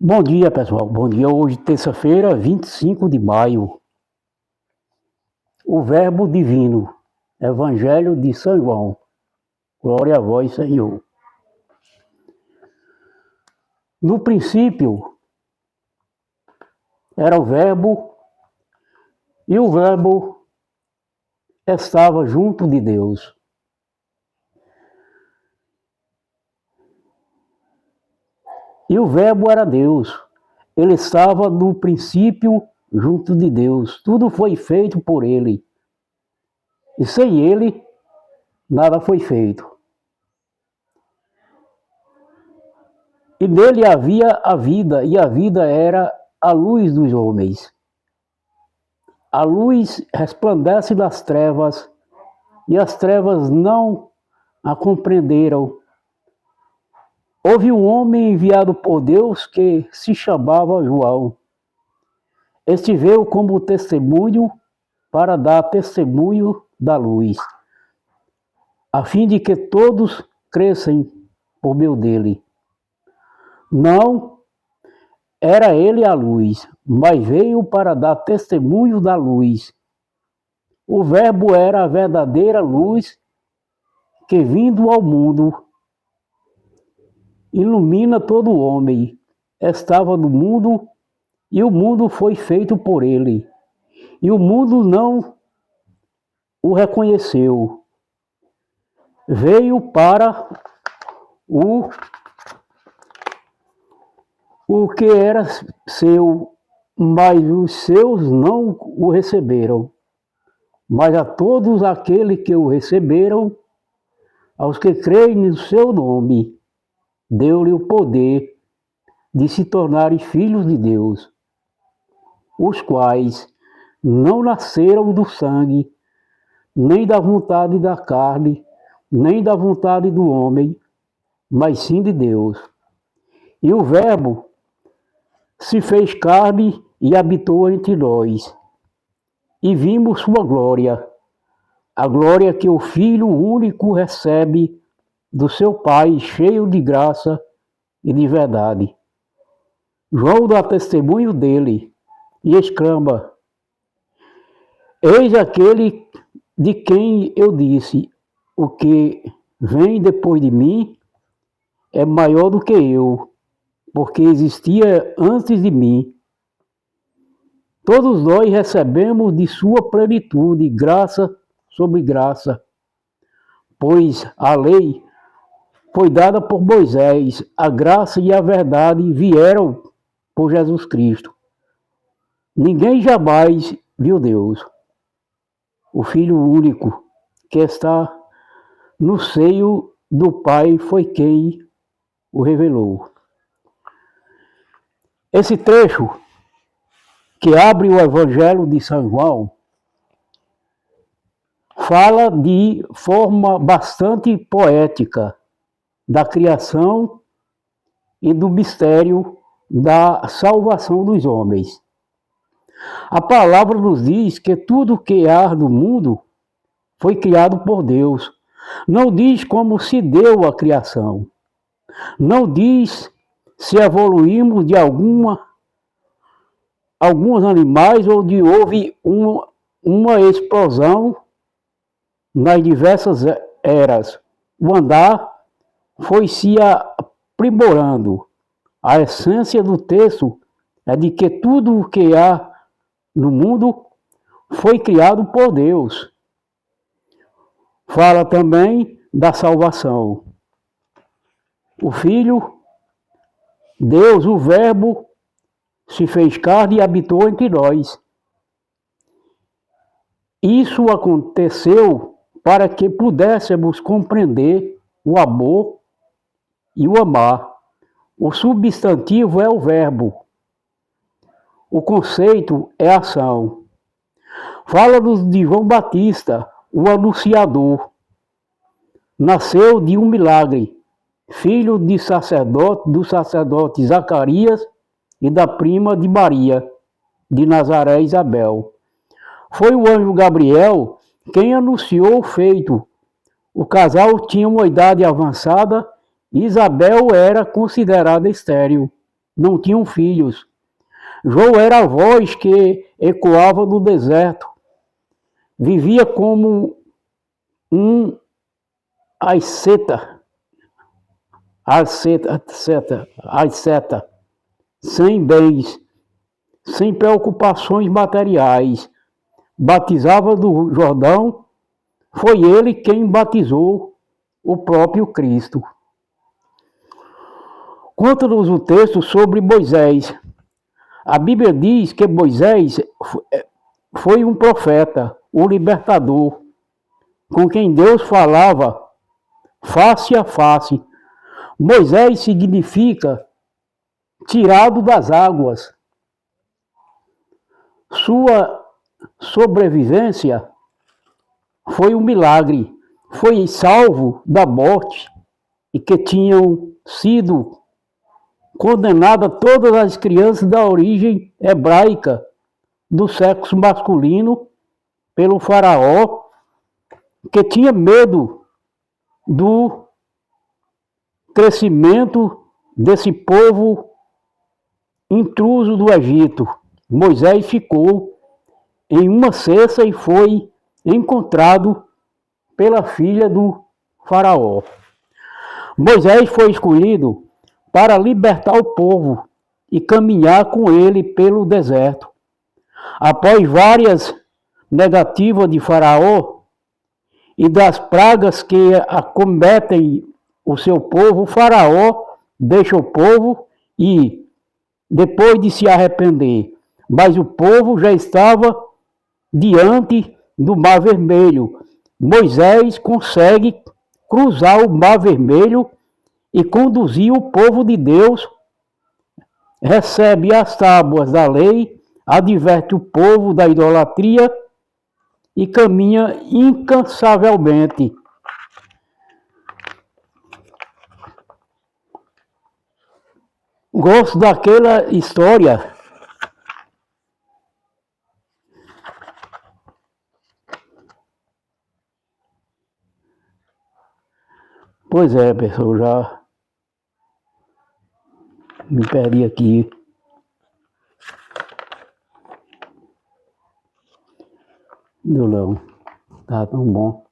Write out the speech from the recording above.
Bom dia, pessoal. Bom dia. Hoje, terça-feira, 25 de maio. O Verbo Divino. Evangelho de São João. Glória a vós, Senhor. No princípio, era o Verbo, e o Verbo estava junto de Deus. E o Verbo era Deus. Ele estava no princípio junto de Deus. Tudo foi feito por ele. E sem ele, nada foi feito. E nele havia a vida, e a vida era a luz dos homens. A luz resplandece das trevas, e as trevas não a compreenderam. Houve um homem enviado por Deus que se chamava João. Este veio como testemunho para dar testemunho da luz, a fim de que todos crescem por meio dele. Não era ele a luz, mas veio para dar testemunho da luz. O Verbo era a verdadeira luz que, vindo ao mundo, ilumina todo homem. Estava no mundo e o mundo foi feito por ele. E o mundo não o reconheceu. Veio para o que era seu, mas os seus não o receberam. Mas a todos aqueles que o receberam, aos que creem no seu nome, deu-lhe o poder de se tornarem filhos de Deus, os quais não nasceram do sangue, nem da vontade da carne, nem da vontade do homem, mas sim de Deus. E o Verbo se fez carne e habitou entre nós, e vimos sua glória, a glória que o Filho único recebe do seu Pai, cheio de graça e de verdade. João dá testemunho dele e exclama: eis aquele de quem eu disse, o que vem depois de mim é maior do que eu, porque existia antes de mim. Todos nós recebemos de sua plenitude graça sobre graça, pois a lei foi dada por Moisés, a graça e a verdade vieram por Jesus Cristo. Ninguém jamais viu Deus, o Filho único que está no seio do Pai foi quem o revelou. Esse trecho que abre o Evangelho de São João fala de forma bastante poética da criação e do mistério da salvação dos homens. A palavra nos diz que tudo que há no mundo foi criado por Deus. Não diz como se deu a criação. Não diz se evoluímos de alguns animais ou de houve uma explosão nas diversas eras. O andar foi se aprimorando. A essência do texto é de que tudo o que há no mundo foi criado por Deus. Fala também da salvação. O Filho, Deus, o Verbo, se fez carne e habitou entre nós. Isso aconteceu para que pudéssemos compreender o amor e o amar. O substantivo é o verbo. O conceito é ação. Fala-nos de João Batista, o anunciador. Nasceu de um milagre, filho do sacerdote Zacarias e da prima de Maria, de Nazaré Isabel. Foi o anjo Gabriel quem anunciou o feito. O casal tinha uma idade avançada e Isabel era considerada estéril, não tinham filhos. João era a voz que ecoava do deserto. Vivia como um asceta, sem bens, sem preocupações materiais. Batizava do Jordão, foi ele quem batizou o próprio Cristo. Conta-nos o texto sobre Moisés. A Bíblia diz que Moisés foi um profeta, um libertador, com quem Deus falava face a face. Moisés significa tirado das águas. Sua sobrevivência foi um milagre. Foi salvo da morte e que tinham sido condenadas todas as crianças da origem hebraica do sexo masculino pelo faraó, que tinha medo do crescimento desse povo intruso do Egito. Moisés ficou em uma cesta e foi encontrado pela filha do faraó. Moisés foi escolhido para libertar o povo e caminhar com ele pelo deserto. Após várias negativas de faraó e das pragas que acometem o seu povo, o faraó deixa o povo e depois de se arrepender, mas o povo já estava diante do Mar Vermelho. Moisés consegue cruzar o Mar Vermelho e conduzir o povo de Deus, recebe as tábuas da lei, adverte o povo da idolatria e caminha incansavelmente. Gosto daquela história. Pois é, pessoal, já me perdi aqui. Do Leão. Tá tão bom.